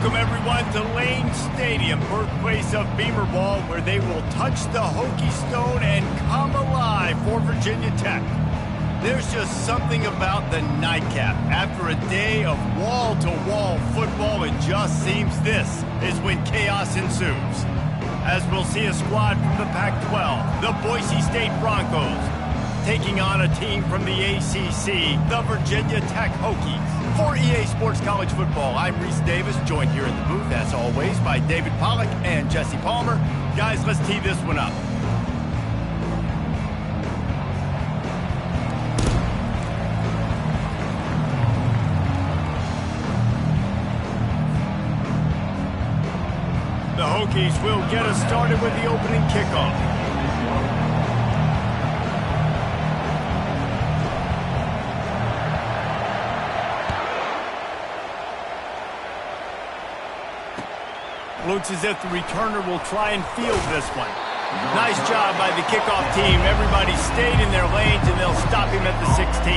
Welcome, everyone, to Lane Stadium, birthplace of Beamer Ball, where they will touch the Hokie Stone and come alive for Virginia Tech. There's just something about the nightcap. After a day of wall-to-wall football, it just seems this is when chaos ensues. As we'll see a squad from the Pac-12, the Boise State Broncos, taking on a team from the ACC, the Virginia Tech Hokies. For EA Sports College Football, I'm Reese Davis, joined here in the booth, as always, by David Pollack and Jesse Palmer. Guys, let's tee this one up. The Hokies will get us started with the opening kickoff. Looks as if the returner will try and field this one. Nice job by the kickoff team. Everybody stayed in their lanes, and they'll stop him at the 16.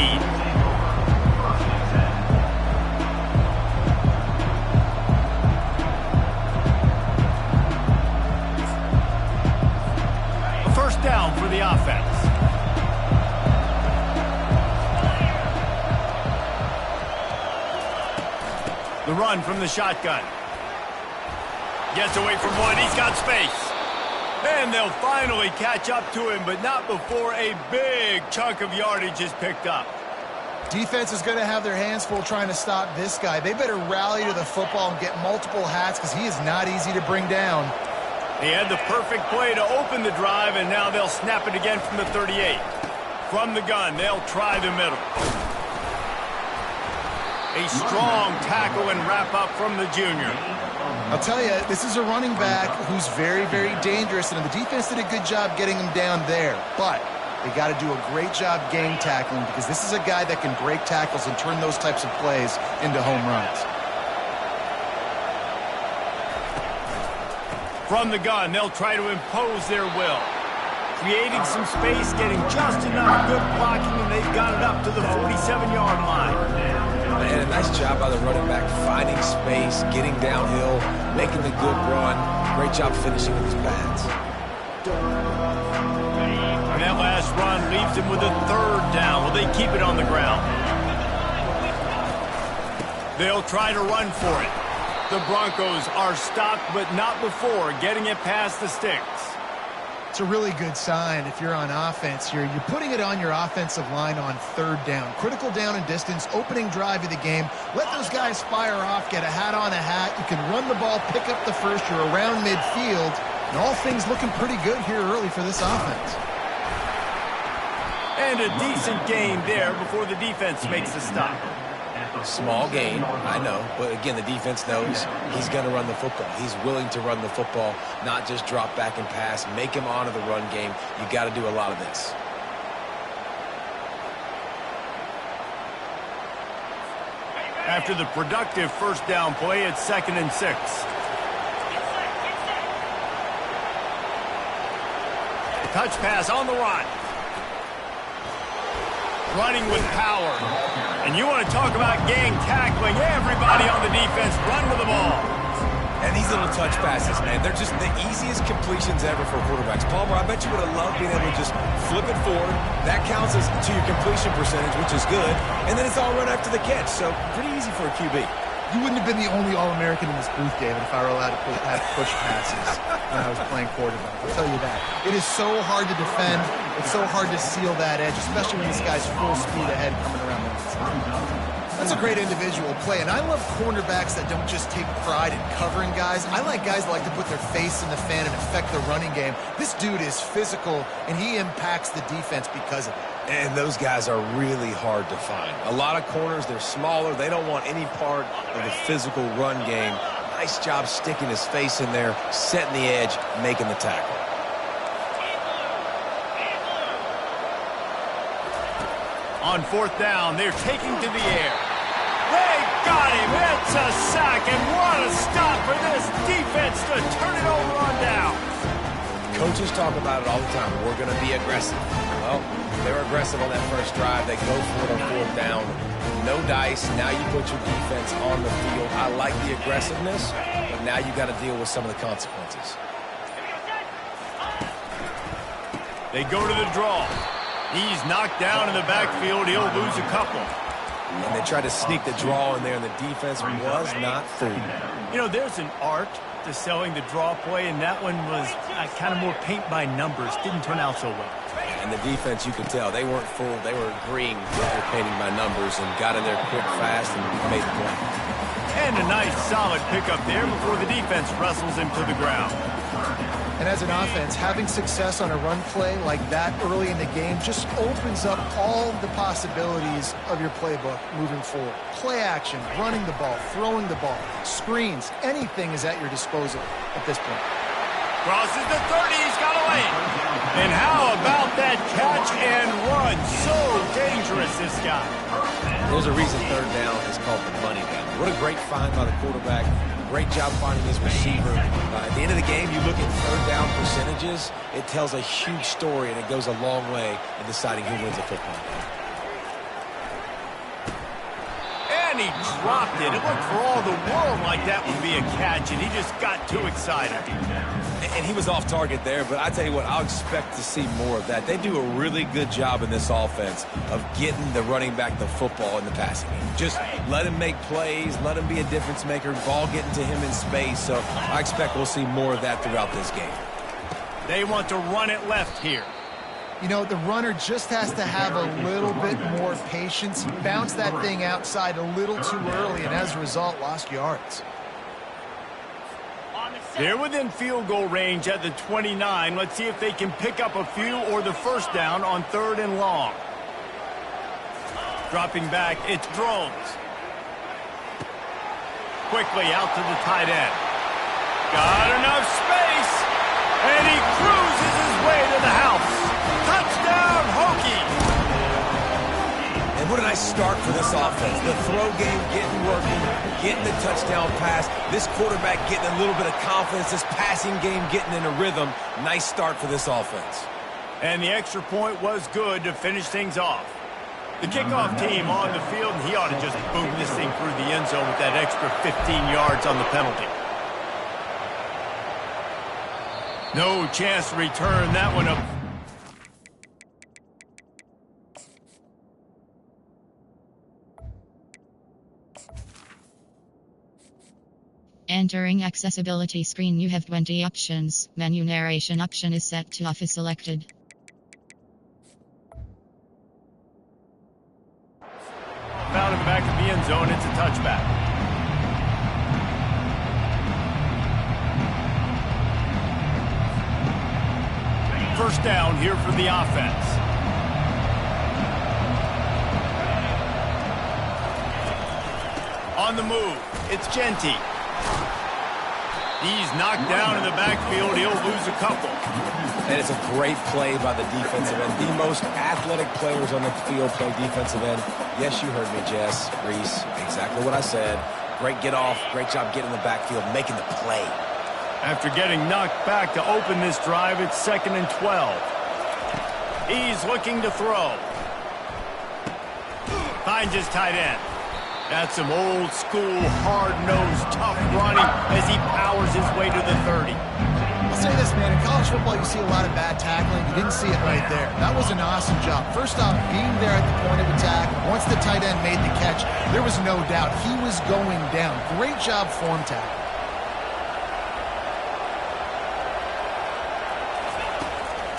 A first down for the offense. The run from the shotgun. Gets away from one. He's got space. And they'll finally catch up to him, but not before a big chunk of yardage is picked up. Defense is going to have their hands full trying to stop this guy. They better rally to the football and get multiple hats because he is not easy to bring down. They had the perfect play to open the drive, and now they'll snap it again from the 38. From the gun, they'll try the middle. A strong tackle and wrap up from the junior. I'll tell you, this is a running back who's very, very dangerous, and the defense did a good job getting him down there. But they got to do a great job game tackling because this is a guy that can break tackles and turn those types of plays into home runs. From the gun, they'll try to impose their will. Creating some space, getting just enough good blocking, and they've got it up to the 47-yard line. Man, a nice job by the running back, finding space, getting downhill, making the good run. Great job finishing with his pads. And that last run leaves him with a third down. Will they keep it on the ground? They'll try to run for it. The Broncos are stopped, but not before getting it past the sticks. It's a really good sign if you're on offense here. You're putting it on your offensive line on third down. Critical down and distance, opening drive of the game. Let those guys fire off, get a hat on a hat. You can run the ball, pick up the first. You're around midfield. And all things looking pretty good here early for this offense. And a decent gain there before the defense makes the stop. Small gain, I know, but again, the defense knows he's going to run the football. He's willing to run the football, not just drop back and pass, make him honor the run game. You got to do a lot of this. After the productive first down play, it's 2nd and 6. Touch pass on the run. Running with power. And you want to talk about gang tackling. Everybody on the defense run with the ball. And these little touch passes, man, they're just the easiest completions ever for quarterbacks. Palmer, I bet you would have loved being able to just flip it forward. That counts as to your completion percentage, which is good. And then it's all run after the catch. So pretty easy for a QB. You wouldn't have been the only All-American in this booth, David, if I were allowed to have push passes when I was playing quarterback. I'll tell you that. It is so hard to defend. It's so hard to seal that edge, especially when this guy's full speed ahead coming around the outside. That's a great individual play, and I love cornerbacks that don't just take pride in covering guys. I like guys that like to put their face in the fan and affect the running game. This dude is physical, and he impacts the defense because of it. And those guys are really hard to find. A lot of corners, they're smaller. They don't want any part of the physical run game. Nice job sticking his face in there, setting the edge, making the tackle. On 4th down, they're taking to the air. They got him. It's a sack, and what a stop for this defense to turn it over on down. Coaches talk about it all the time. We're going to be aggressive. Well, they were aggressive on that first drive. They go for it on fourth down. No dice. Now you put your defense on the field. I like the aggressiveness, but now you got to deal with some of the consequences. They go to the draw. He's knocked down in the backfield. He'll lose a couple. And they tried to sneak the draw in there, and the defense was not fooled. You know, there's an art to selling the draw play, and that one was kind of more paint by numbers. Didn't turn out so well. And the defense, you could tell, they weren't fooled. They were agreeing with their painting by numbers and got in there quick, fast, and made the play. And a nice, solid pickup there before the defense wrestles him to the ground. And as an offense, having success on a run play like that early in the game just opens up all the possibilities of your playbook moving forward. Play action, running the ball, throwing the ball, screens, anything is at your disposal at this point. Crosses the 30, he's got away. And how about that catch and run? So dangerous, this guy. There's a reason third down is called the money down. What a great find by the quarterback. Great job finding his receiver. At the end of the game, you look at third down percentages, it tells a huge story, and it goes a long way in deciding who wins a football game. And he dropped it. It looked for all the world like that would be a catch, and he just got too excited. And he was off target there, but I tell you what, I'll expect to see more of that. They do a really good job in this offense of getting the running back the football in the passing game. Just let him make plays, let him be a difference maker, ball getting to him in space. So I expect we'll see more of that throughout this game. They want to run it left here. You know, the runner just has to have a little bit more patience, bounce that thing outside a little too early, and as a result, lost yards. They're within field goal range at the 29. Let's see if they can pick up a few or the first down on 3rd and long. Dropping back, it's Drones. Quickly out to the tight end. Got enough space, and he cruises his way to the house. Touchdown, Hokie! And what a nice start for this offense. The throw game getting working, getting the touchdown pass. This quarterback getting a little bit of confidence. This passing game getting in a rhythm. Nice start for this offense. And the extra point was good to finish things off. The kickoff team on the field, and he ought to just boom this thing through the end zone with that extra 15 yards on the penalty. No chance to return that one up. Entering accessibility screen, you have 20 options. Menu narration option is set to off is selected. Found in the back of the end zone, it's a touchback. First down here for the offense. On the move, it's Ncaa. He's knocked down in the backfield. He'll lose a couple. And it's a great play by the defensive end. The most athletic players on the field play defensive end. Yes, you heard me, Jess, Reese. Exactly what I said. Great get off. Great job getting in the backfield, making the play. After getting knocked back to open this drive, it's 2nd and 12. He's looking to throw. Finds his tight end. That's some old school, hard-nosed, tough running as he powers his way to the 30. I'll say this, man. In college football, you see a lot of bad tackling. You didn't see it right there. That was an awesome job. First off, being there at the point of attack. Once the tight end made the catch, there was no doubt he was going down. Great job form tackle.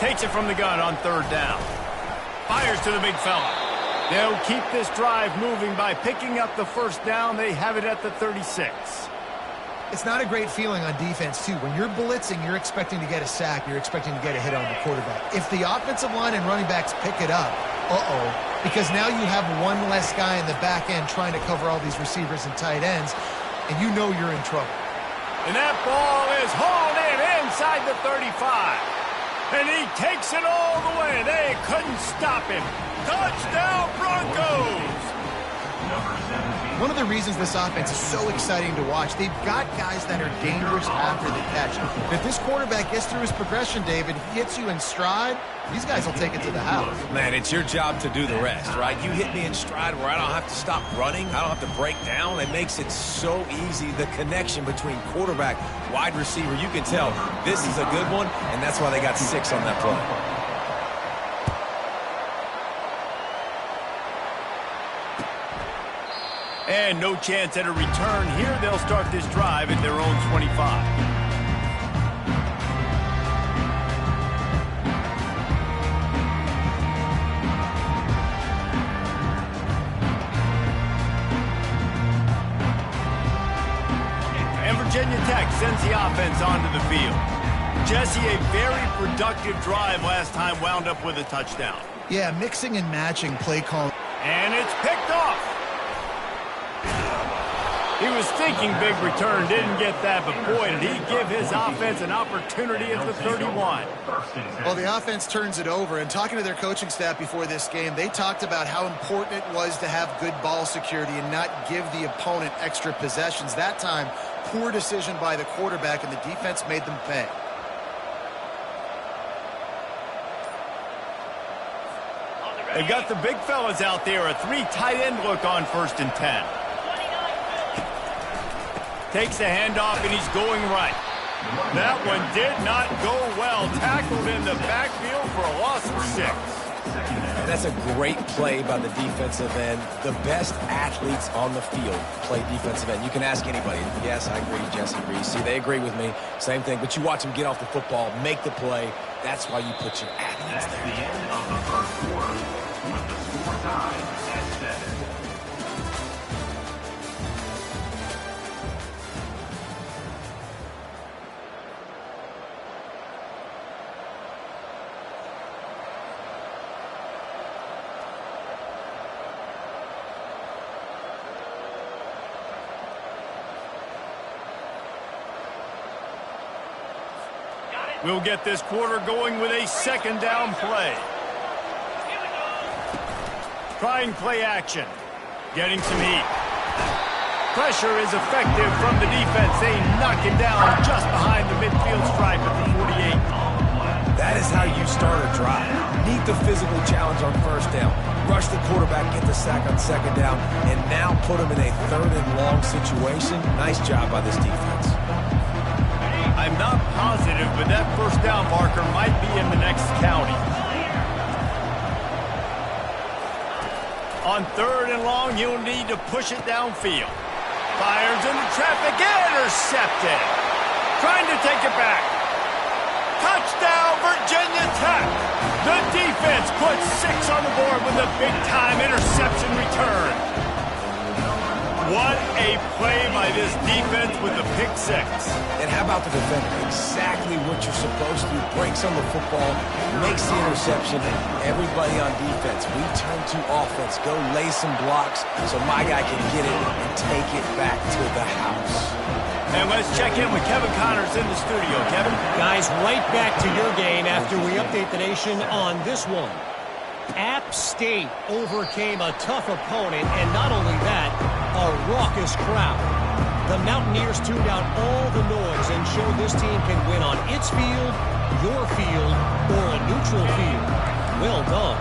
Takes it from the gun on 3rd down. Fires to the big fella. They'll keep this drive moving by picking up the first down. They have it at the 36. It's not a great feeling on defense, too. When you're blitzing, you're expecting to get a sack. You're expecting to get a hit on the quarterback. If the offensive line and running backs pick it up, because now you have one less guy in the back end trying to cover all these receivers and tight ends, and you know you're in trouble. And that ball is hauled in inside the 35. And he takes it all the way. They couldn't stop him. Touchdown, Broncos! One of the reasons this offense is so exciting to watch, they've got guys that are dangerous after the catch. And if this quarterback gets through his progression, David, hits you in stride, these guys will take it to the house. Man, it's your job to do the rest, right? You hit me in stride where I don't have to stop running. I don't have to break down. It makes it so easy, the connection between quarterback, wide receiver. You can tell this is a good one, and that's why they got 6 on that play. And no chance at a return here. They'll start this drive at their own 25. And Virginia Tech sends the offense onto the field. Jesse, a very productive drive last time wound up with a touchdown. Yeah, mixing and matching play call. And it's picked off. He was thinking big return, didn't get that, but boy, did he give his offense an opportunity at the 31. Well, the offense turns it over, and talking to their coaching staff before this game, they talked about how important it was to have good ball security and not give the opponent extra possessions. That time, poor decision by the quarterback, and the defense made them pay. They've got the big fellas out there, a 3 tight end look on 1st and 10. Takes the handoff, and he's going right. That one did not go well. Tackled in the backfield for a loss of 6. And that's a great play by the defensive end. The best athletes on the field play defensive end. You can ask anybody. Yes, I agree, Jesse agrees. See, they agree with me. Same thing. But you watch them get off the football, make the play. That's why you put your athletes there. At the end of the first quarter, with the score tied at 7. We'll get this quarter going with a 2nd down play. Trying play action. Getting some heat. Pressure is effective from the defense. They knock him down just behind the midfield stripe at the 48. That is how you start a drive. Meet the physical challenge on 1st down. Rush the quarterback, get the sack on 2nd down, and now put him in a 3rd and long situation. Nice job by this defense. I'm not positive, but that 1st down marker might be in the next county. On 3rd and long, he'll need to push it downfield. Fires into traffic, intercepted. Trying to take it back. Touchdown, Virginia Tech. The defense puts 6 on the board with a big-time interception return. What a play by this defense with the pick 6. And how about the defender? Exactly what you're supposed to. Breaks on the football, makes the interception. Everybody on defense, we turn to offense. Go lay some blocks so my guy can get it and take it back to the house. And let's check in with Kevin Connors in the studio. Kevin? Guys, right back to your game after we update the nation on this one. App State overcame a tough opponent, and not only that, a raucous crowd. The Mountaineers tuned out all the noise and showed this team can win on its field, your field, or a neutral field. Well done.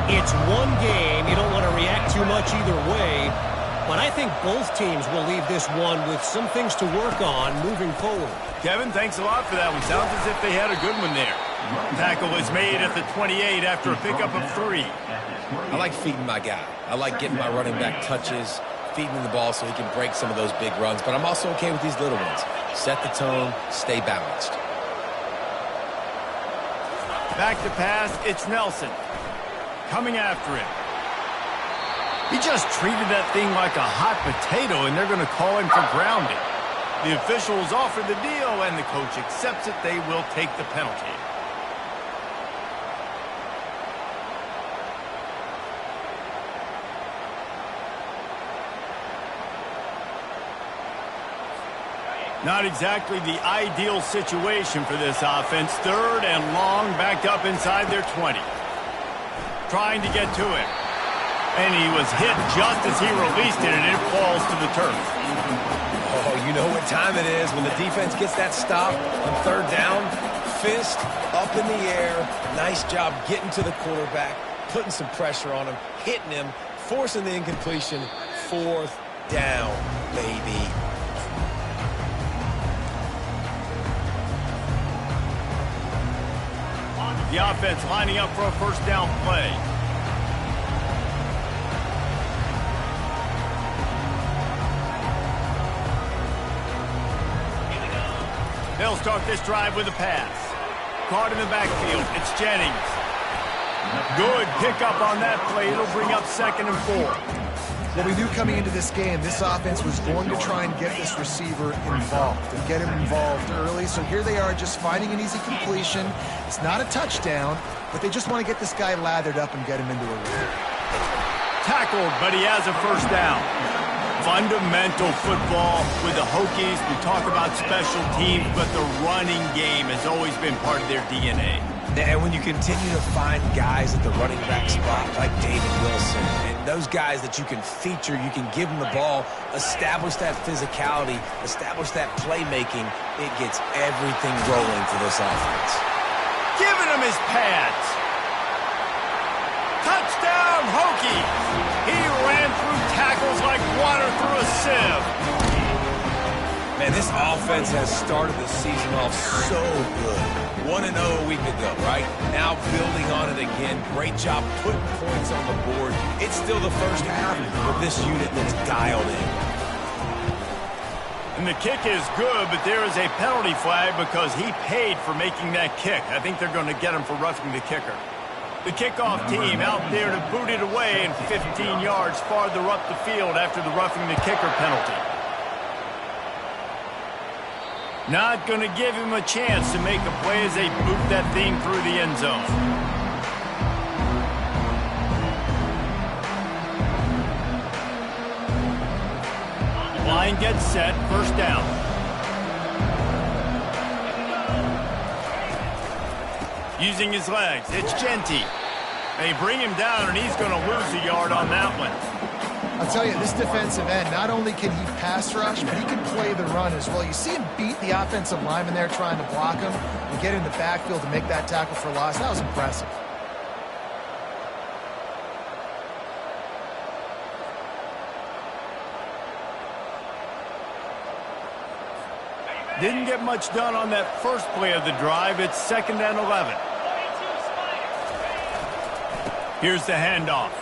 It's one game. You don't want to react too much either way, but I think both teams will leave this one with some things to work on moving forward. Kevin, thanks a lot for that one. Sounds as if they had a good one there. Tackle is made at the 28 after a pickup of 3. I like feeding my guy. I like getting my running back touches, feeding him the ball so he can break some of those big runs. But I'm also okay with these little ones. Set the tone, stay balanced. Back to pass, it's Nelson. Coming after him. He just treated that thing like a hot potato, and they're going to call him for grounding. The officials offer the deal, and the coach accepts it. They will take the penalty. Not exactly the ideal situation for this offense. 3rd and long, backed up inside their 20. Trying to get to him. And he was hit just as he released it, and it falls to the turf. Oh, you know what time it is when the defense gets that stop on third down. Fist up in the air. Nice job getting to the quarterback, putting some pressure on him, hitting him, forcing the incompletion. Fourth down, baby. The offense lining up for a first down play. They'll start this drive with a pass. Caught in the backfield. It's Jennings. Good pickup on that play. It'll bring up 2nd and 4. Well, we knew coming into this game, this offense was going to try and get this receiver involved and get him involved early. So here they are just finding an easy completion. It's not a touchdown, but they just want to get this guy lathered up and get him into a rhythm. Tackled, but he has a first down. Fundamental football with the Hokies. We talk about special teams, but the running game has always been part of their DNA. And when you continue to find guys at the running back spot like David Wilson, and those guys that you can feature, you can give them the ball, establish that physicality, establish that playmaking, it gets everything rolling for this offense. Giving him his pads. Touchdown, Hokies! He ran through tackles like water through a sieve. Man, this offense has started the season off so good. 1-0 a week ago, right? Now building on it again. Great job putting points on the board. It's still the first half, but this unit looks dialed in. And the kick is good, but there is a penalty flag because he paid for making that kick. I think they're going to get him for roughing the kicker. The kickoff team out there to boot it away and 15 yards farther up the field after the roughing the kicker penalty. Not going to give him a chance to make a play as they boot that thing through the end zone. Line gets set, first down. Using his legs, it's Genty. They bring him down, and he's going to lose a yard on that one. I'll tell you, this defensive end, not only can he pass rush, but he can play the run as well. You see him beat the offensive lineman there trying to block him and get in the backfield to make that tackle for loss. That was impressive. Didn't get much done on that first play of the drive. It's 2nd and 11. Here's the handoff.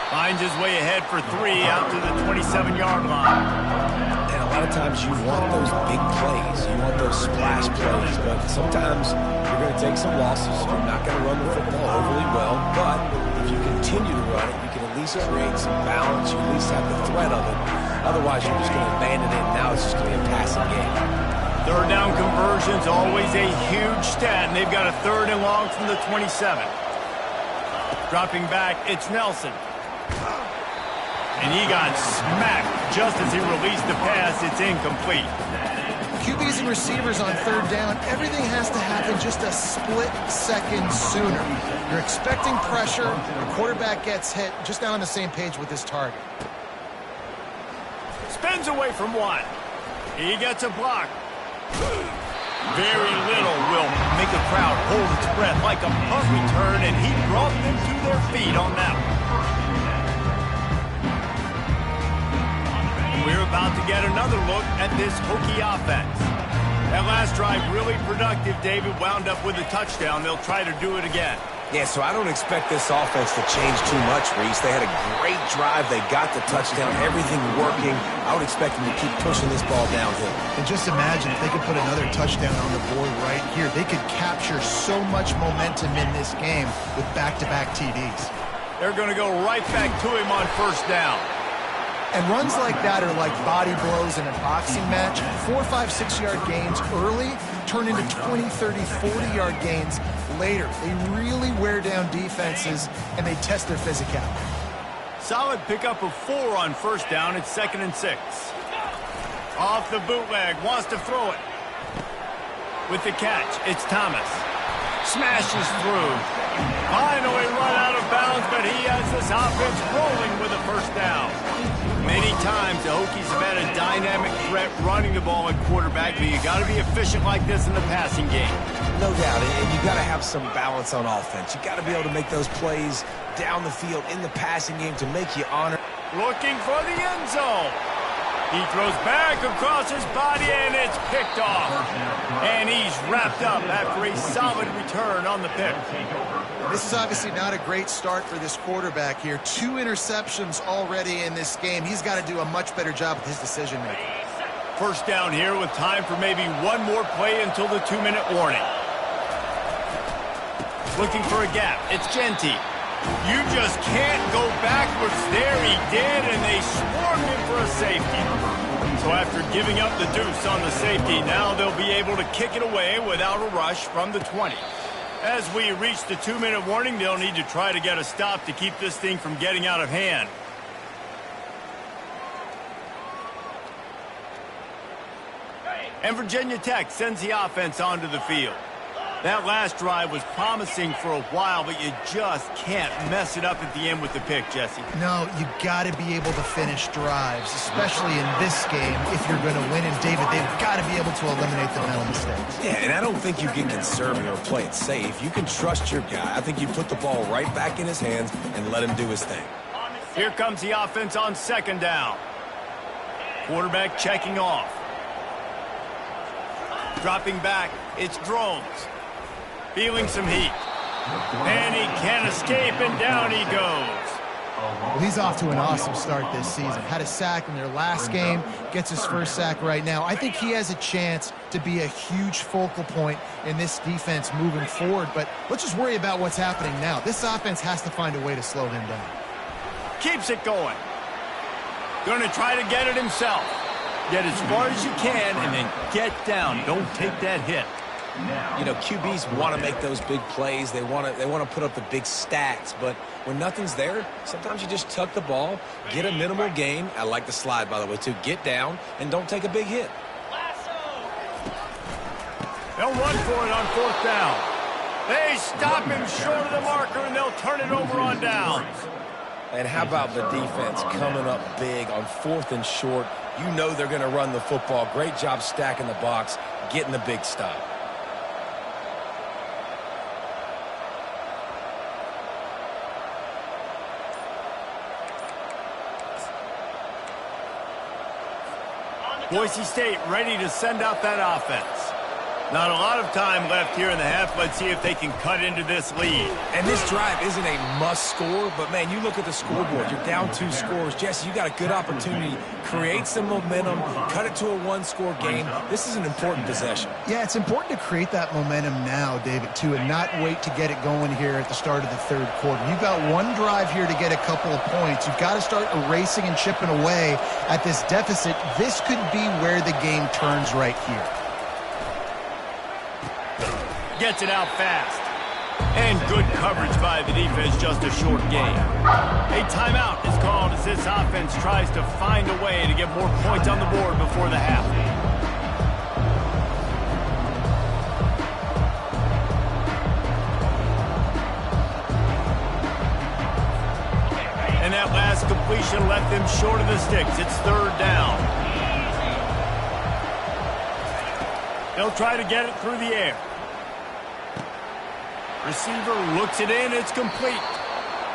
Finds his way ahead for 3 out to the 27-yard line. And a lot of times you want those big plays. You want those splash plays. But sometimes you're going to take some losses. You're not going to run the football overly well. But if you continue to run it, you can at least create some balance. You at least have the threat of it. Otherwise, you're just going to abandon it. Now it's just going to be a passing game. Third down conversion's always a huge stat, and they've got a 3rd and long from the 27. Dropping back, it's Nelson. And he got smacked just as he released the pass. It's incomplete. QBs and receivers on 3rd down, everything has to happen just a split second sooner. You're expecting pressure, the quarterback gets hit, just not on the same page with his target. Spins away from one. He gets a block. Very little will make a crowd hold its breath like a punt return, and he brought them to their feet on that one. We're about to get another look at this Hokie offense. That last drive really productive. David wound up with a touchdown. They'll try to do it again. Yeah, so I don't expect this offense to change too much, Reese. They had a great drive. They got the touchdown. Everything working. I would expect them to keep pushing this ball downhill. And just imagine if they could put another touchdown on the board right here. They could capture so much momentum in this game with back-to-back TDs. They're going to go right back to him on first down. And runs like that are like body blows in a boxing match. 4, 5, 6-yard gains early turn into 20, 30, 40-yard gains later. They really wear down defenses, and they test their physicality. Solid pickup of 4 on first down. It's 2nd and 6. Off the bootleg. Wants to throw it. With the catch, it's Thomas. Smashes through. Finally run out of bounds, but he has this offense rolling with a first down. Many times the Hokies have had a dynamic threat running the ball at quarterback, but you got to be efficient like this in the passing game. No doubt, and you got to have some balance on offense. You got to be able to make those plays down the field in the passing game to make you honor. Looking for the end zone. He throws back across his body, and it's picked off. And he's wrapped up after a solid return on the pick. This is obviously not a great start for this quarterback here. 2 interceptions already in this game. He's got to do a much better job with his decision-making. First down here with time for maybe one more play until the 2-minute warning. Looking for a gap. It's Ncaa. You just can't go backwards there. He did, and they swarmed him for a safety. So after giving up the deuce on the safety, now they'll be able to kick it away without a rush from the 20. As we reach the 2-minute warning, they'll need to try to get a stop to keep this thing from getting out of hand. And Virginia Tech sends the offense onto the field. That last drive was promising for a while, but you just can't mess it up at the end with the pick, Jesse. No, you got to be able to finish drives, especially in this game if you're going to win. And, David, they've got to be able to eliminate the mental mistakes. Yeah, and I don't think you get conservative or play it safe. You can trust your guy. I think you put the ball right back in his hands and let him do his thing. Here comes the offense on second down. Quarterback checking off. Dropping back, it's Drones. Feeling some heat. And he can't escape, and down he goes. Well, he's off to an awesome start this season. Had a sack in their last game, gets his first sack right now. I think he has a chance to be a huge focal point in this defense moving forward, but let's just worry about what's happening now. This offense has to find a way to slow him down. Keeps it going. Going to try to get it himself. Get as far as you can, and then get down. Don't take that hit. You know, QBs want to make those big plays. They want to put up the big stats. But when nothing's there, sometimes you just tuck the ball, get a minimal gain. I like the slide, by the way, too. Get down and don't take a big hit. They'll run for it on fourth down. They stop him short of the marker, and they'll turn it over on downs. And how about the defense coming up big on 4th and short? You know they're going to run the football. Great job stacking the box, getting the big stop. Boise State ready to send out that offense. Not a lot of time left here in the half. Let's see if they can cut into this lead. And this drive isn't a must score, but, man, you look at the scoreboard. You're down 2 scores. Jesse, you got a good opportunity. Create some momentum. Cut it to a 1-score game. This is an important possession. Yeah, it's important to create that momentum now, David, too, and not wait to get it going here at the start of the 3rd quarter. You've got one drive here to get a couple of points. You've got to start erasing and chipping away at this deficit. This could be where the game turns right here. Gets it out fast. And good coverage by the defense, just a short gain. A timeout is called as this offense tries to find a way to get more points on the board before the half. And that last completion left them short of the sticks. It's 3rd down. They'll try to get it through the air. Receiver looks it in. It's complete.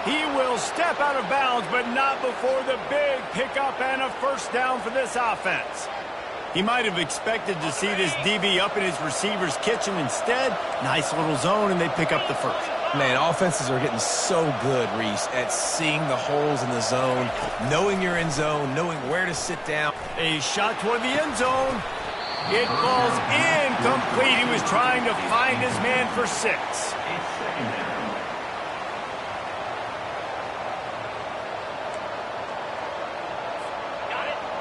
He will step out of bounds, but not before the big pickup and a first down for this offense. He might have expected to see this DB up in his receiver's kitchen. Instead, nice little zone, and they pick up the first. Man, offenses are getting so good, Reese, at seeing the holes in the zone, knowing you're in zone, knowing where to sit down. A shot toward the end zone. It falls incomplete. He was trying to find his man for 6.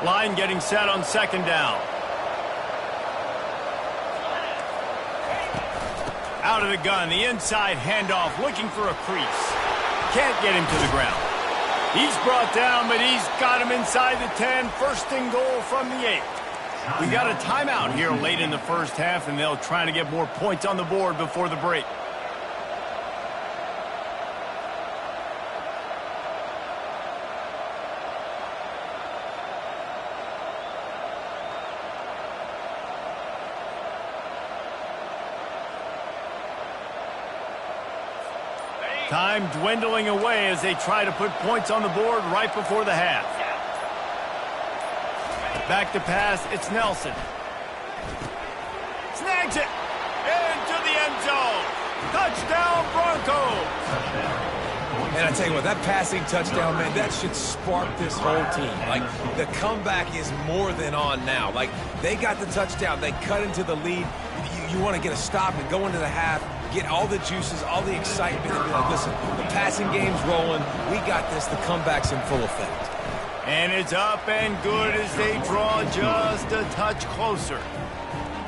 Line getting set on 2nd down. Out of the gun, the inside handoff, looking for a crease. Can't get him to the ground. He's brought down, but he's got him inside the 10. 1st and goal from the 8. We got a timeout here late in the first half, and they'll try to get more points on the board before the break. Time dwindling away as they try to put points on the board right before the half. Back to pass, it's Nelson. Snags it into the end zone. Touchdown, Broncos. And I tell you what, that passing touchdown, man, that should spark this whole team. Like, the comeback is more than on now. Like, they got the touchdown. They cut into the lead. You want to get a stop and go into the half, get all the juices, all the excitement, and be like, listen, the passing game's rolling. We got this. The comeback's in full effect. And it's up and good as they draw just a touch closer.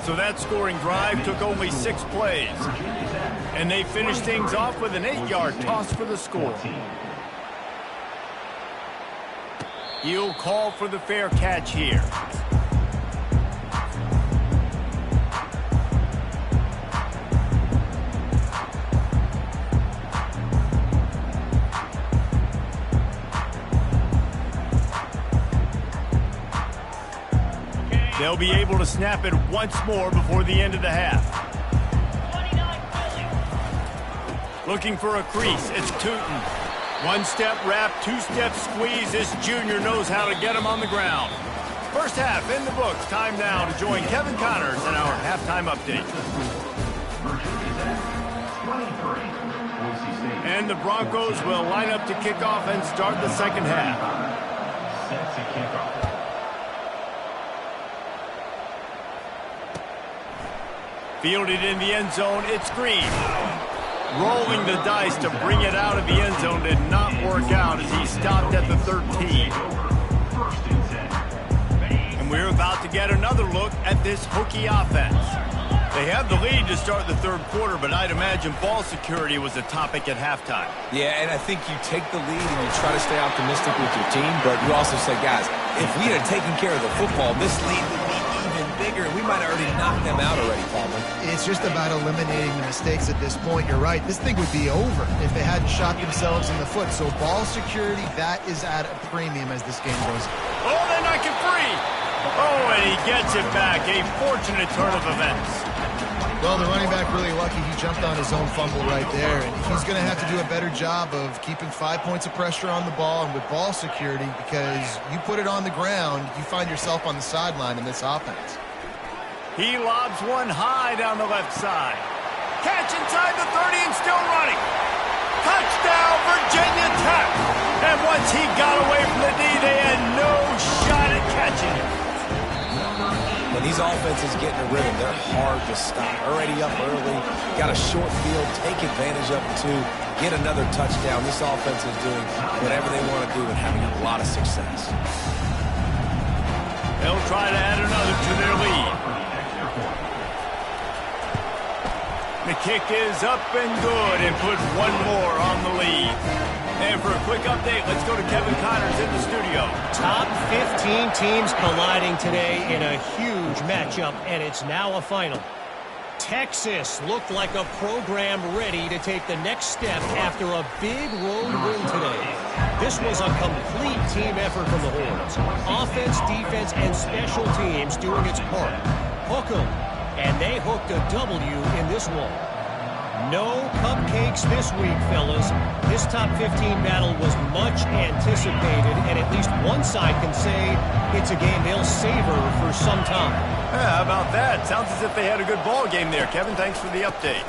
So that scoring drive took only 6 plays. And they finished things off with an 8-yard toss for the score. He'll call for the fair catch here. They'll be able to snap it once more before the end of the half. Looking for a crease, it's Tootin. 1-step wrap, 2-step squeeze. This junior knows how to get him on the ground. First half in the books. Time now to join Kevin Connors in our halftime update. And the Broncos will line up to kick off and start the second half. Set to kick off. Fielded in the end zone, it's Green. Rolling the dice to bring it out of the end zone did not work out as he stopped at the 13. And we're about to get another look at this Hokie offense. They have the lead to start the third quarter, but I'd imagine ball security was a topic at halftime. Yeah, and I think you take the lead and you try to stay optimistic with your team, but you also say, guys, if we had taken care of the football, this lead would be even bigger. We might have already knocked them out already, Palmer. It's just about eliminating the mistakes at this point. You're right. This thing would be over if they hadn't shot themselves in the foot. So ball security, that is at a premium as this game goes. Oh, they're not get free. Oh, and he gets it back. A fortunate turn of events. Well, the running back really lucky he jumped on his own fumble right there, and he's going to have to do a better job of keeping 5 points of pressure on the ball and with ball security, because you put it on the ground, you find yourself on the sideline in this offense. He lobs one high down the left side. Catch inside the 30 and still running. Touchdown, Virginia Tech. And once he got away from the D, they had no shot at catching it. When these offenses get in a rhythm, they're hard to stop. Already up early, got a short field, take advantage of it too, get another touchdown. This offense is doing whatever they want to do and having a lot of success. They'll try to add another to their lead. The kick is up and good and put one more on the lead. And for a quick update, let's go to Kevin Connors in the studio. Top 15 teams colliding today in a huge matchup, and it's now a final. Texas looked like a program ready to take the next step after a big road win today. This was a complete team effort from the Horns. Offense, defense, and special teams doing its part. Hook 'em, and they hooked a W in this one. No cupcakes this week, fellas. This top 15 battle was much anticipated, and at least one side can say it's a game they'll savor for some time. Yeah, how about that? Sounds as if they had a good ball game there. Kevin, thanks for the update.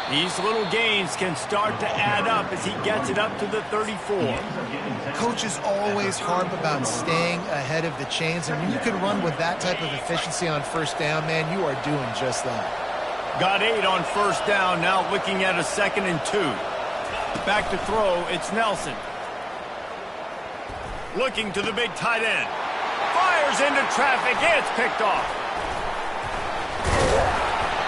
These little gains can start to add up as he gets it up to the 34. Coaches always harp about staying ahead of the chains, and when you can run with that type of efficiency on first down, man, you are doing just that. Got 8 on first down, now looking at a 2nd and 2. Back to throw, it's Nelson. Looking to the big tight end. Fires into traffic, it's picked off.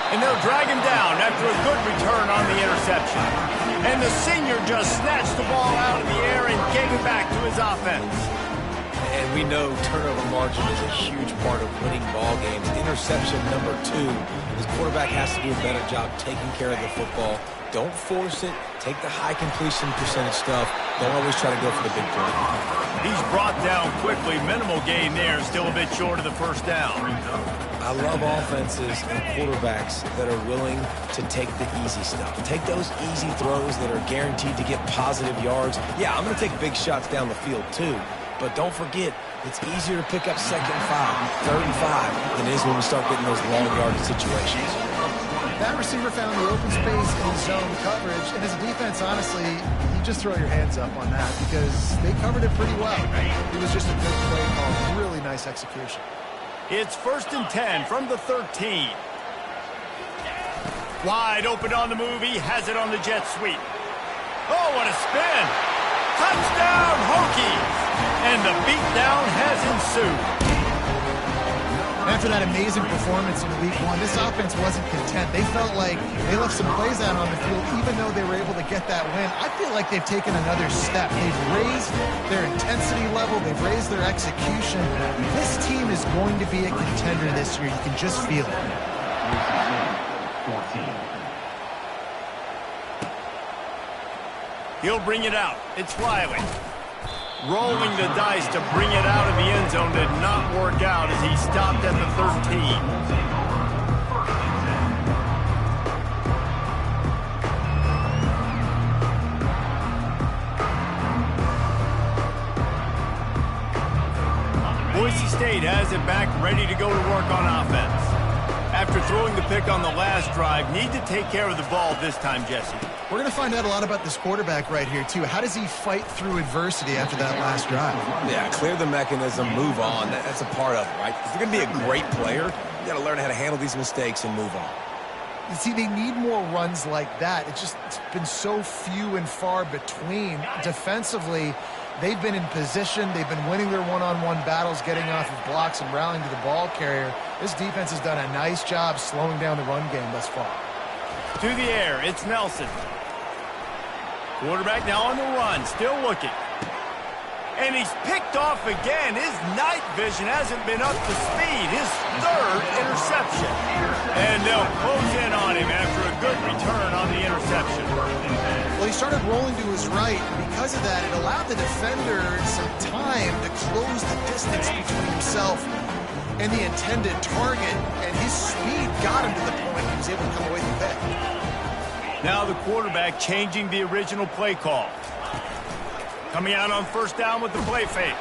And they'll drag him down after a good return on the interception. And the senior just snatched the ball out of the air and gave it back to his offense. And we know turnover margin is a huge part of winning ball games. Interception number 2. His quarterback has to do a better job taking care of the football. Don't force it. Take the high completion percentage stuff. Don't always try to go for the big play. He's brought down quickly. Minimal gain there. Still a bit short of the first down. I love offenses and quarterbacks that are willing to take the easy stuff. Take those easy throws that are guaranteed to get positive yards. Yeah, I'm going to take big shots down the field too, but don't forget, it's easier to pick up 2nd and 5, 3rd and 5 than it is when we start getting those long yardage situations. That receiver found the open space in zone coverage, and as a defense, honestly, you just throw your hands up on that because they covered it pretty well. It was just a good play call, really nice execution. It's 1st and 10 from the 13. Wide open on the move. He has it on the jet sweep. Oh, what a spin. Touchdown, Hokies. And the beatdown has ensued. After that amazing performance in Week 1, this offense wasn't content. They felt like they left some plays out on the field, even though they were able to get that win. I feel like they've taken another step. They've raised their intensity level. They've raised their execution. This team is going to be a contender this year. You can just feel it. 14. He'll bring it out. It's Riley. Rolling the dice to bring it out of the end zone did not work out as he stopped at the 13. Boise State has it back, ready to go to work on offense. After throwing the pick on the last drive, need to take care of the ball this time, Jesse. We're going to find out a lot about this quarterback right here, too. How does he fight through adversity after that last drive? Yeah, clear the mechanism, move on. That's a part of it, right? If you're going to be a great player, you got to learn how to handle these mistakes and move on. You see, they need more runs like that. It's been so few and far between. Defensively, they've been in position. They've been winning their one-on-one battles, getting off of blocks and rallying to the ball carrier. This defense has done a nice job slowing down the run game thus far. To the air, it's Nelson. Quarterback now on the run, still looking. And he's picked off again. His night vision hasn't been up to speed. His 3rd interception. And they'll close in on him after a good return on the interception. Well, he started rolling to his right. Because of that, it allowed the defender some time to close the distance between himself and the intended target. And his speed got him to the point he was able to come away with the pick. Now the quarterback changing the original play call. Coming out on 1st down with the play fake.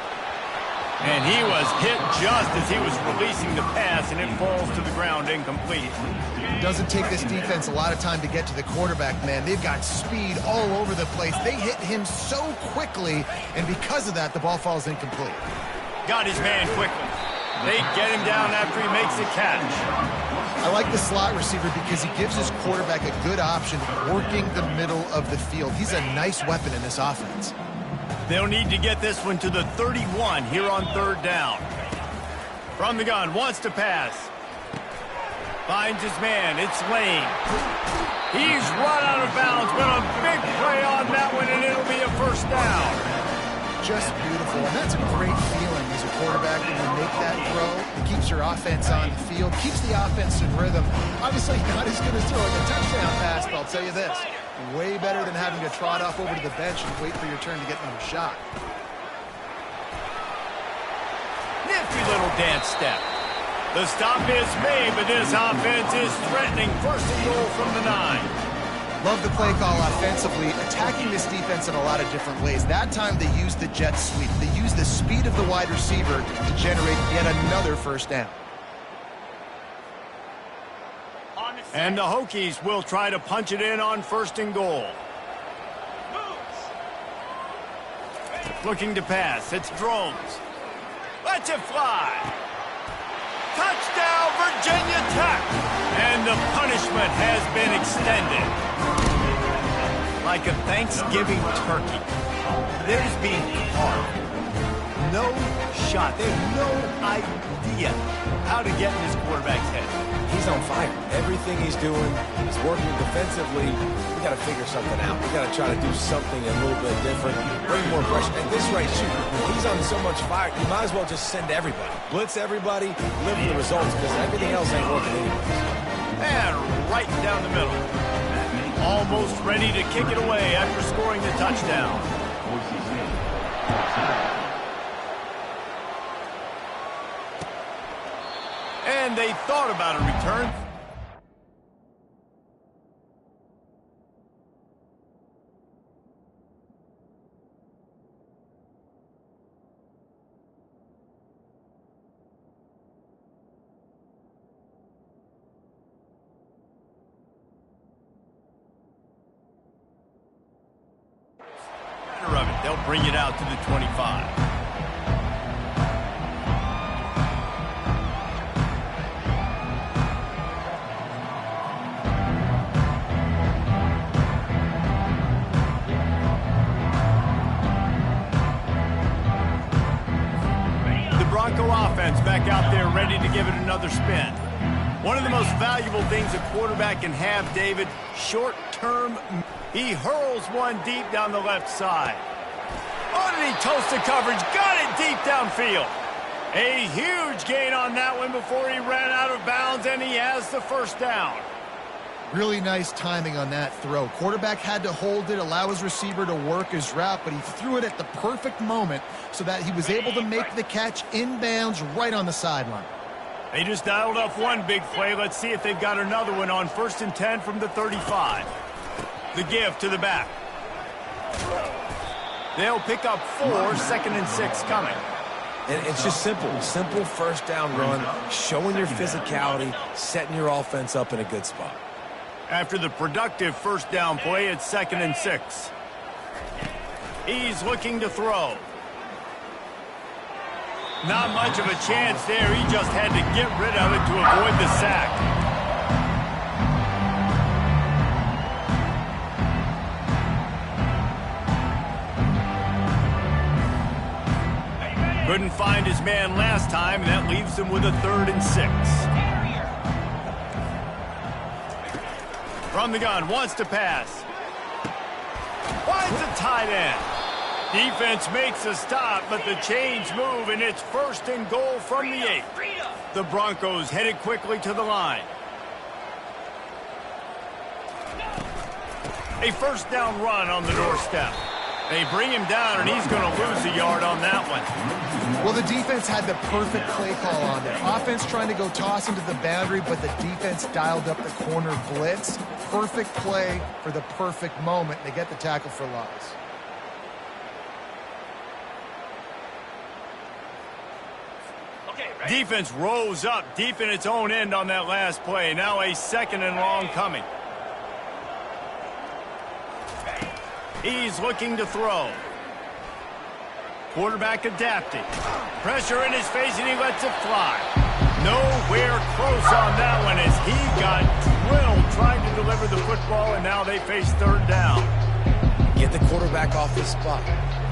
And he was hit just as he was releasing the pass, and it falls to the ground incomplete. It doesn't take this defense a lot of time to get to the quarterback, man. They've got speed all over the place. They hit him so quickly, and because of that, the ball falls incomplete. Got his man quickly. They get him down after he makes a catch. I like the slot receiver because he gives his quarterback a good option working the middle of the field. He's a nice weapon in this offense. They'll need to get this one to the 31 here on 3rd down. From the gun, wants to pass. Finds his man, it's Lane. He's run out of bounds, but a big play on that one, and it'll be a 1st down. Just beautiful, and that's a great feeling as a quarterback when you make that throw. It keeps your offense on the field, keeps the offense in rhythm. Obviously, not as good as throwing a touchdown pass, but I'll tell you this, way better than having to trot off over to the bench and wait for your turn to get another shot. Nifty little dance step. The stop is made, but this offense is threatening 1st and goal from the 9. Love the play call offensively, attacking this defense in a lot of different ways. That time they used the jet sweep. They used the speed of the wide receiver to generate yet another 1st down. And the Hokies will try to punch it in on 1st and goal. Looking to pass. It's Drones. Lets it fly. Touchdown, Virginia Tech. And the punishment has been extended. Like a Thanksgiving turkey. They're just being carved. No shot. They have no idea how to get in this quarterback's head. He's on fire. Everything he's doing is working defensively. We got to figure something out. We got to try to do something a little bit different. Bring more pressure. At this rate, shoot, he's on so much fire, you might as well just send everybody. Blitz everybody, live for the results, because everything else ain't working anyways. And right down the middle. Almost ready to kick it away after scoring the touchdown. And they thought about a return. Of it. They'll bring it out to the 25. The Bronco offense back out there ready to give it another spin. One of the most valuable things a quarterback can have, David, short-term. He hurls one deep down the left side. Oh, did he toast the coverage? Got it deep downfield. A huge gain on that one before he ran out of bounds, and he has the first down. Really nice timing on that throw. Quarterback had to hold it, allow his receiver to work his route, but he threw it at the perfect moment so that he was able to make the catch inbounds right on the sideline. They just dialed up one big play. Let's see if they've got another one on 1st and 10 from the 35. The give to the back. They'll pick up 4, 2nd and 6 coming. And it's just simple first down run, showing your physicality, setting your offense up in a good spot. After the productive first down play, it's 2nd and 6. He's looking to throw. Not much of a chance there. He just had to get rid of it to avoid the sack. Couldn't find his man last time, and that leaves him with a 3rd and 6. From the gun, wants to pass. Finds a tight end. Defense makes a stop, but the chains move, and it's 1st and goal from the 8. The Broncos headed quickly to the line. A first down run on the doorstep. They bring him down, and he's going to lose a yard on that one. Well, the defense had the perfect play call on there. Offense trying to go toss into the boundary, but the defense dialed up the corner blitz. Perfect play for the perfect moment. They get the tackle for loss. Defense rose up deep in its own end on that last play. Now a 2nd and long coming. He's looking to throw. Quarterback adapting. Pressure in his face, and he lets it fly. Nowhere close on that one as he got drilled trying to deliver the football, and now they face 3rd down. Get the quarterback off his spot.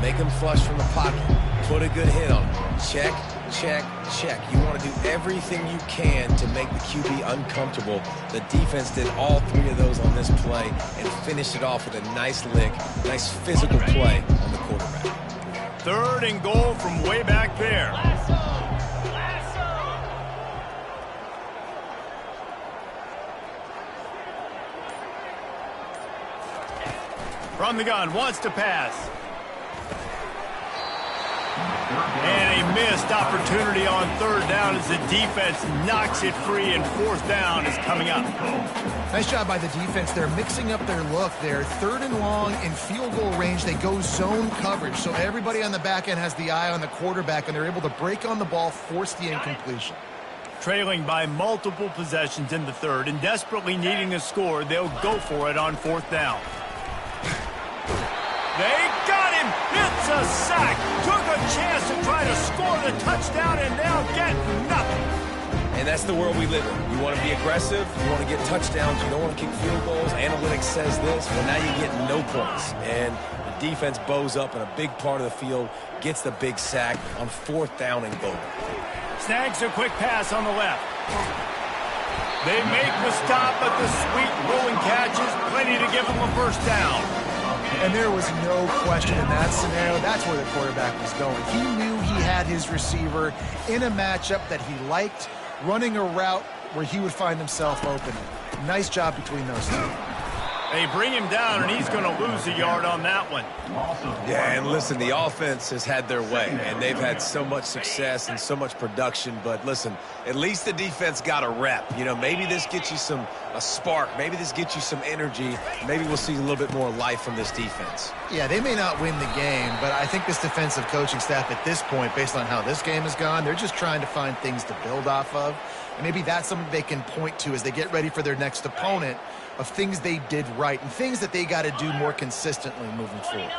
Make him flush from the pocket. Put a good hit on him. Check, check, check. You want to do everything you can to make the QB uncomfortable. The defense did all 3 of those on this play and finished it off with a nice lick, nice physical play on the quarterback. 3rd and goal from way back there. From the gun, wants to pass. And a missed opportunity on 3rd down as the defense knocks it free, and 4th down is coming up. Nice job by the defense. They're mixing up their look. They're 3rd and long in field goal range. They go zone coverage, so everybody on the back end has the eye on the quarterback, and they're able to break on the ball, force the incompletion. Trailing by multiple possessions in the 3rd and desperately needing a score, they'll go for it on 4th down. They got him. It's a sack. Took a chance to try to score the touchdown, and they'll get nothing. And that's the world we live in. You want to be aggressive. You want to get touchdowns. You don't want to kick field goals. Analytics says this. Well, now you get no points. And the defense bows up in a big part of the field, gets the big sack on 4th down and goal. Snags a quick pass on the left. They make the stop, but the sweet rolling catch is plenty to give them a first down. And there was no question in that scenario. That's where the quarterback was going. He knew he had his receiver in a matchup that he liked, running a route where he would find himself open. Nice job between those two. They bring him down, and he's going to lose a yard on that one. Yeah, and listen, the offense has had their way, and they've had so much success and so much production. But listen, at least the defense got a rep. You know, maybe this gets you a spark. Maybe this gets you some energy. Maybe we'll see a little bit more life from this defense. Yeah, they may not win the game, but I think this defensive coaching staff at this point, based on how this game has gone, they're just trying to find things to build off of. And maybe that's something they can point to as they get ready for their next opponent, of things they did right and things that they got to do more consistently moving forward.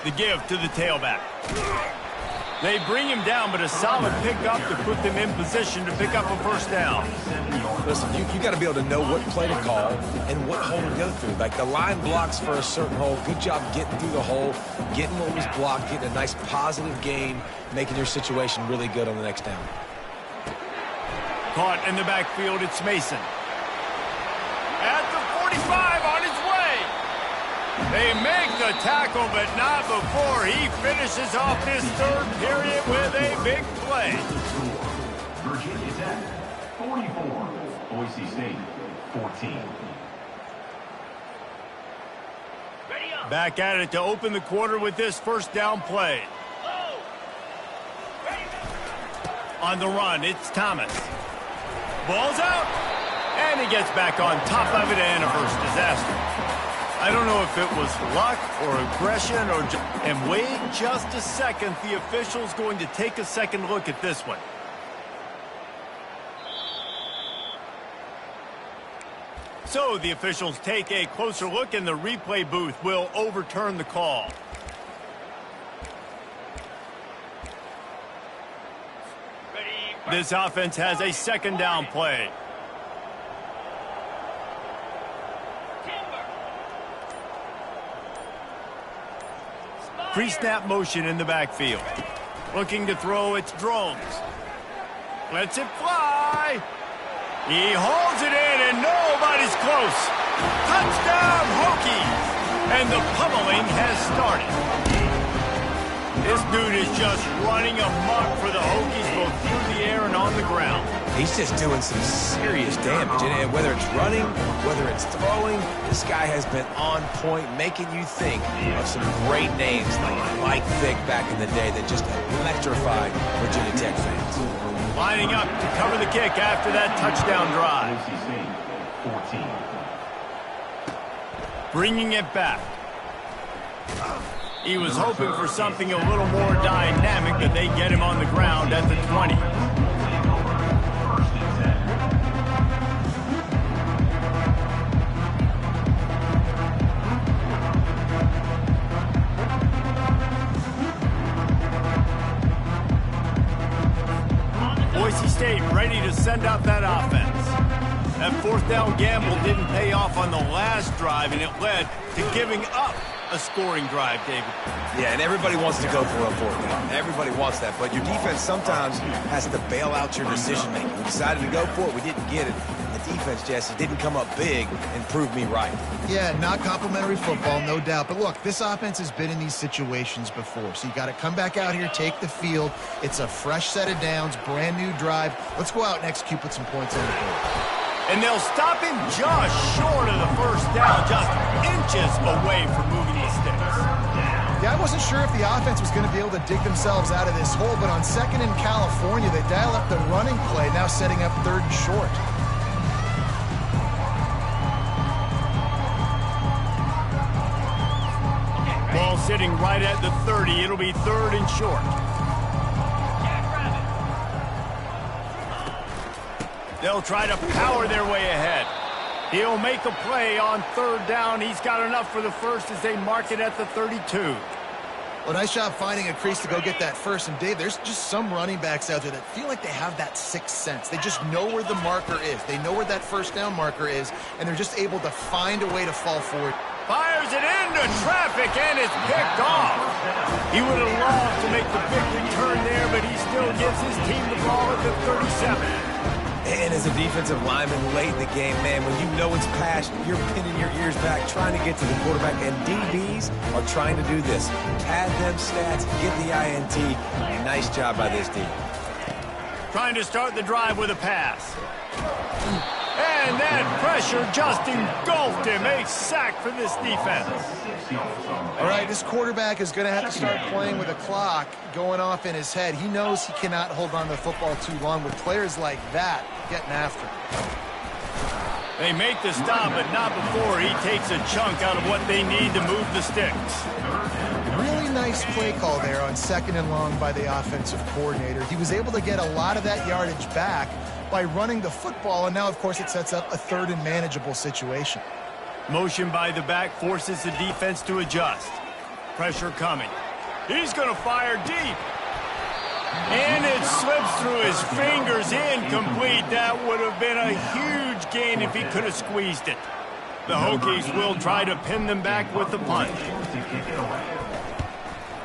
The give to the tailback. They bring him down, but a solid pickup to put them in position to pick up a first down. Listen, you got to be able to know what play to call and what hole to go through. Like the line blocks for a certain hole. Good job getting through the hole, getting what was blocked, getting a nice positive gain, making your situation really good on the next down. Caught in the backfield, it's Mason. At the 45 on his way. They make the tackle, but not before he finishes off this third period with a big play. Virginia Tech, 44. Boise State, 14. Back at it to open the quarter with this first down play. On the run, it's Thomas. Ball's out. And he gets back on top of it and a first disaster. I don't know if it was luck or aggression or... And wait just a second. The official's going to take a second look at this one. So the officials take a closer look, and the replay booth will overturn the call. This offense has a second down play. Pre-snap motion in the backfield. Looking to throw, it's Drones. Lets it fly. He hauls it in, and nobody's close. Touchdown, Hokies! And the pummeling has started. This dude is just running amok for the Hokies, both through the air and on the ground. He's just doing some serious damage. And whether it's running, whether it's throwing, this guy has been on point, making you think of some great names like Mike Vick back in the day that just electrified Virginia Tech fans. Lining up to cover the kick after that touchdown drive. Boise State, 14. Bringing it back. He was hoping for something a little more dynamic, but they get him on the ground at the 20. First and 10. Boise State ready to send out that offense. That fourth down gamble didn't pay off on the last drive, and it led to giving up a scoring drive, David. Yeah, and everybody wants to go for a fourth down. Everybody wants that, but your defense sometimes has to bail out your decision-making. We decided to go for it. We didn't get it. The defense, Jesse, didn't come up big and prove me right. Yeah, not complimentary football, no doubt. But look, this offense has been in these situations before. So you got to come back out here, take the field. It's a fresh set of downs, brand new drive. Let's go out and execute, put some points on the board. And they'll stop him just short of the first down, just inches away from moving these sticks. Yeah, I wasn't sure if the offense was going to be able to dig themselves out of this hole, but on second in California, they dial up the running play, now setting up third and short. Ball sitting right at the 30. It'll be third and short. They'll try to power their way ahead. He'll make a play on third down. He's got enough for the first as they mark it at the 32. Well, nice job finding a crease to go get that first. And, Dave, there's just some running backs out there that feel like they have that sixth sense. They just know where the marker is. They know where that first down marker is, and they're just able to find a way to fall forward. Fires it into traffic, and it's picked off. He would have loved to make the big return there, but he still gives his team the ball at the 37. And as a defensive lineman late in the game, man, when you know it's past, you're pinning your ears back, trying to get to the quarterback, and DBs are trying to do this. Pad them stats, get the INT. Nice job by this team. Trying to start the drive with a pass. And that pressure just engulfed him. A sack for this defense. All right, this quarterback is going to have to start playing with a clock going off in his head. He knows he cannot hold on to the football too long with players like that getting after him. They make the stop, but not before he takes a chunk out of what they need to move the sticks. Really nice play call there on 2nd and long by the offensive coordinator. He was able to get a lot of that yardage back by running the football, and now, of course, it sets up a 3rd and manageable situation. Motion by the back forces the defense to adjust. Pressure coming. He's going to fire deep. And it slips through his fingers, incomplete. That would have been a huge gain if he could have squeezed it. The Hokies will try to pin them back with the punt.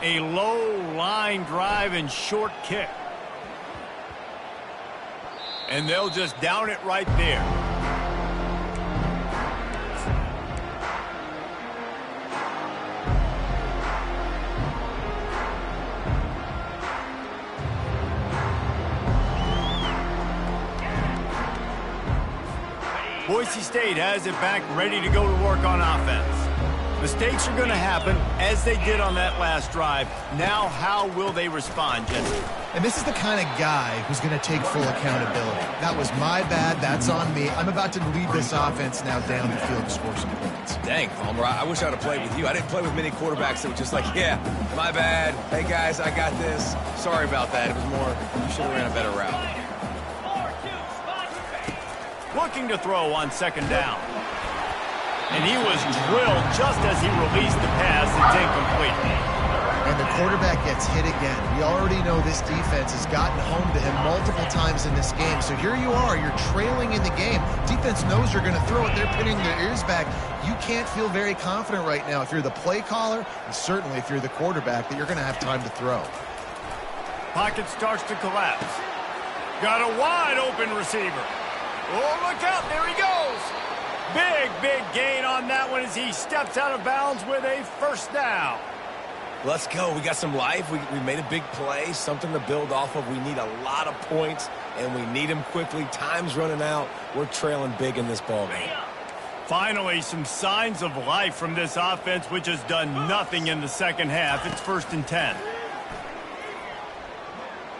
A low line drive and short kick. And they'll just down it right there. Boise State has it back, ready to go to work on offense. Mistakes are going to happen, as they did on that last drive. Now, how will they respond, Jesse? And this is the kind of guy who's going to take full accountability. That was my bad. That's on me. I'm about to lead this offense now down the field to score some points. Dang, Palmer, I wish I'd have played with you. I didn't play with many quarterbacks that were just like, yeah, my bad. Hey, guys, I got this. Sorry about that. It was more, you should have ran a better route. Looking to throw on 2nd down. And he was drilled just as he released the pass. It's incomplete. And the quarterback gets hit again. We already know this defense has gotten home to him multiple times in this game. So here you are. You're trailing in the game. Defense knows you're going to throw it. They're pinning their ears back. You can't feel very confident right now if you're the play caller, and certainly if you're the quarterback, that you're going to have time to throw. Pocket starts to collapse. Got a wide open receiver. Oh, look out. There he goes. Big gain on that one as he steps out of bounds with a 1st down. Let's go. We got some life. We made a big play, something to build off of. We need a lot of points, and we need them quickly. Time's running out. We're trailing big in this ballgame. Finally, some signs of life from this offense, which has done nothing in the 2nd half. It's 1st and 10.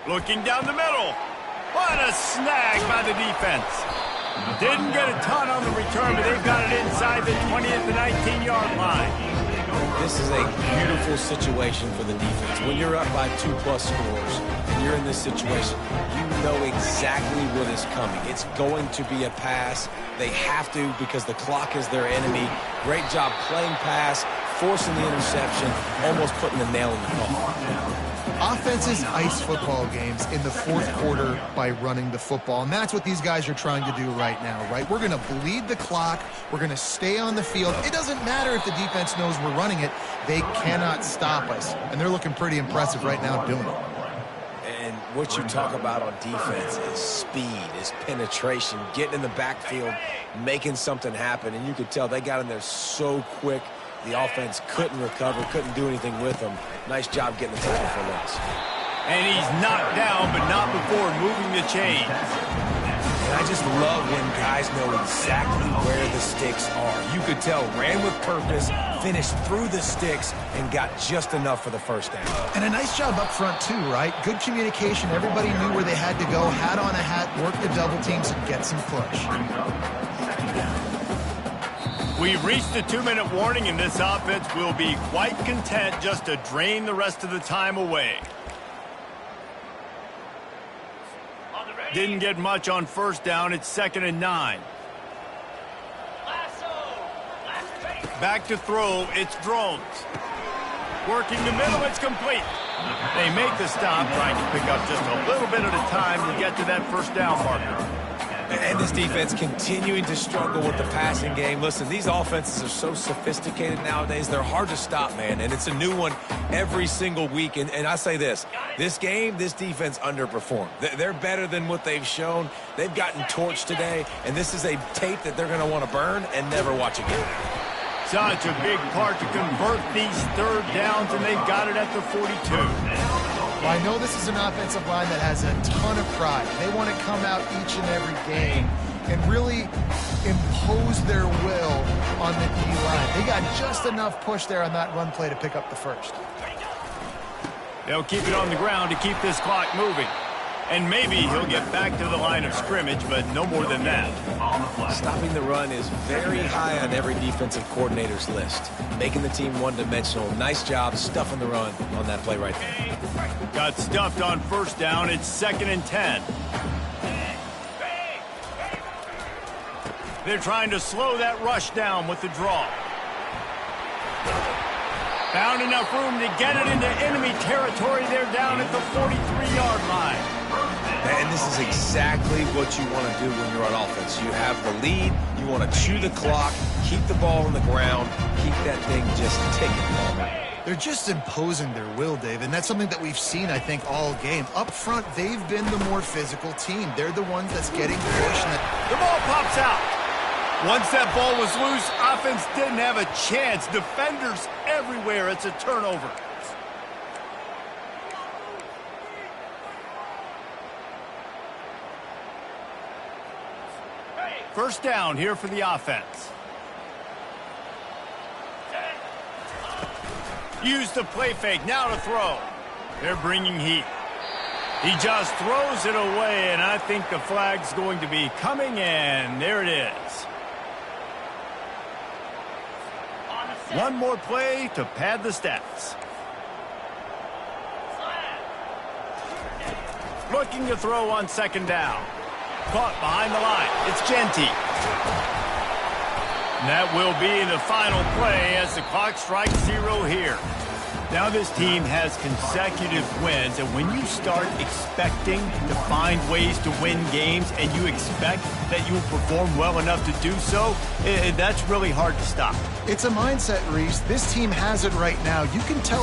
Looking down the middle. What a snag by the defense. Didn't get a ton on the return, but they've got it inside the 20 at the 19-yard line. This is a beautiful situation for the defense. When you're up by 2+ scores and you're in this situation, you know exactly what is coming. It's going to be a pass. They have to because the clock is their enemy. Great job playing pass, forcing the interception, almost putting the nail in the coffin. Offenses ice football games in the 4th quarter by running the football, and that's what these guys are trying to do right now, right? We're going to bleed the clock. We're going to stay on the field. It doesn't matter if the defense knows we're running it. They cannot stop us, and they're looking pretty impressive right now doing it. And what you talk about on defense is speed, is penetration, getting in the backfield, making something happen, and you could tell they got in there so quick. The offense couldn't recover, couldn't do anything with them. Nice job getting the tackle for loss. And he's knocked down, but not before moving the chains. And I just love when guys know exactly where the sticks are. You could tell, ran with purpose, finished through the sticks, and got just enough for the 1st down. And a nice job up front, too, right? Good communication. Everybody knew where they had to go, hat on a hat, work the double teams, and get some push. We've reached the 2-minute warning, and this offense will be quite content just to drain the rest of the time away. Didn't get much on 1st down. It's 2nd and 9. Back to throw. It's Drones. Working the middle. It's complete. They make the stop, trying to pick up just a little bit at a time to get to that 1st down marker. And this defense continuing to struggle with the passing game. Listen, these offenses are so sophisticated nowadays. They're hard to stop, man. And it's a new one every single week. And I say this game, this defense underperformed. They're better than what they've shown. They've gotten torched today. And this is a tape that they're going to want to burn and never watch again. Such a big part to convert these 3rd downs, and they've got it at the 42. Well, I know this is an offensive line that has a ton of pride. They want to come out each and every game and really impose their will on the D-line. They got just enough push there on that run play to pick up the first. They'll keep it on the ground to keep this clock moving. And maybe he'll get back to the line of scrimmage, but no more than that. Stopping the run is very high on every defensive coordinator's list. Making the team one-dimensional. Nice job stuffing the run on that play right there. Got stuffed on first down. It's 2nd and 10. They're trying to slow that rush down with the draw. Found enough room to get it into enemy territory. They're down at the 43-yard line. And this is exactly what you want to do when you're on offense. You have the lead. You want to chew the clock, keep the ball on the ground, keep that thing just ticking. They're just imposing their will, Dave, and that's something that we've seen, I think, all game. Up front, they've been the more physical team. They're the ones that's getting pushed. The ball pops out. Once that ball was loose, offense didn't have a chance. Defenders everywhere. It's a turnover. First down here for the offense. Use the play fake. Now to throw. They're bringing heat. He just throws it away, and I think the flag's going to be coming, and there it is. One more play to pad the stats. Looking to throw on 2nd down. Caught behind the line. It's Ncaa. And that will be the final play as the clock strikes 0 here. Now this team has consecutive wins, and when you start expecting to find ways to win games and you expect that you will perform well enough to do so, that's really hard to stop. It's a mindset, Reese. This team has it right now. You can tell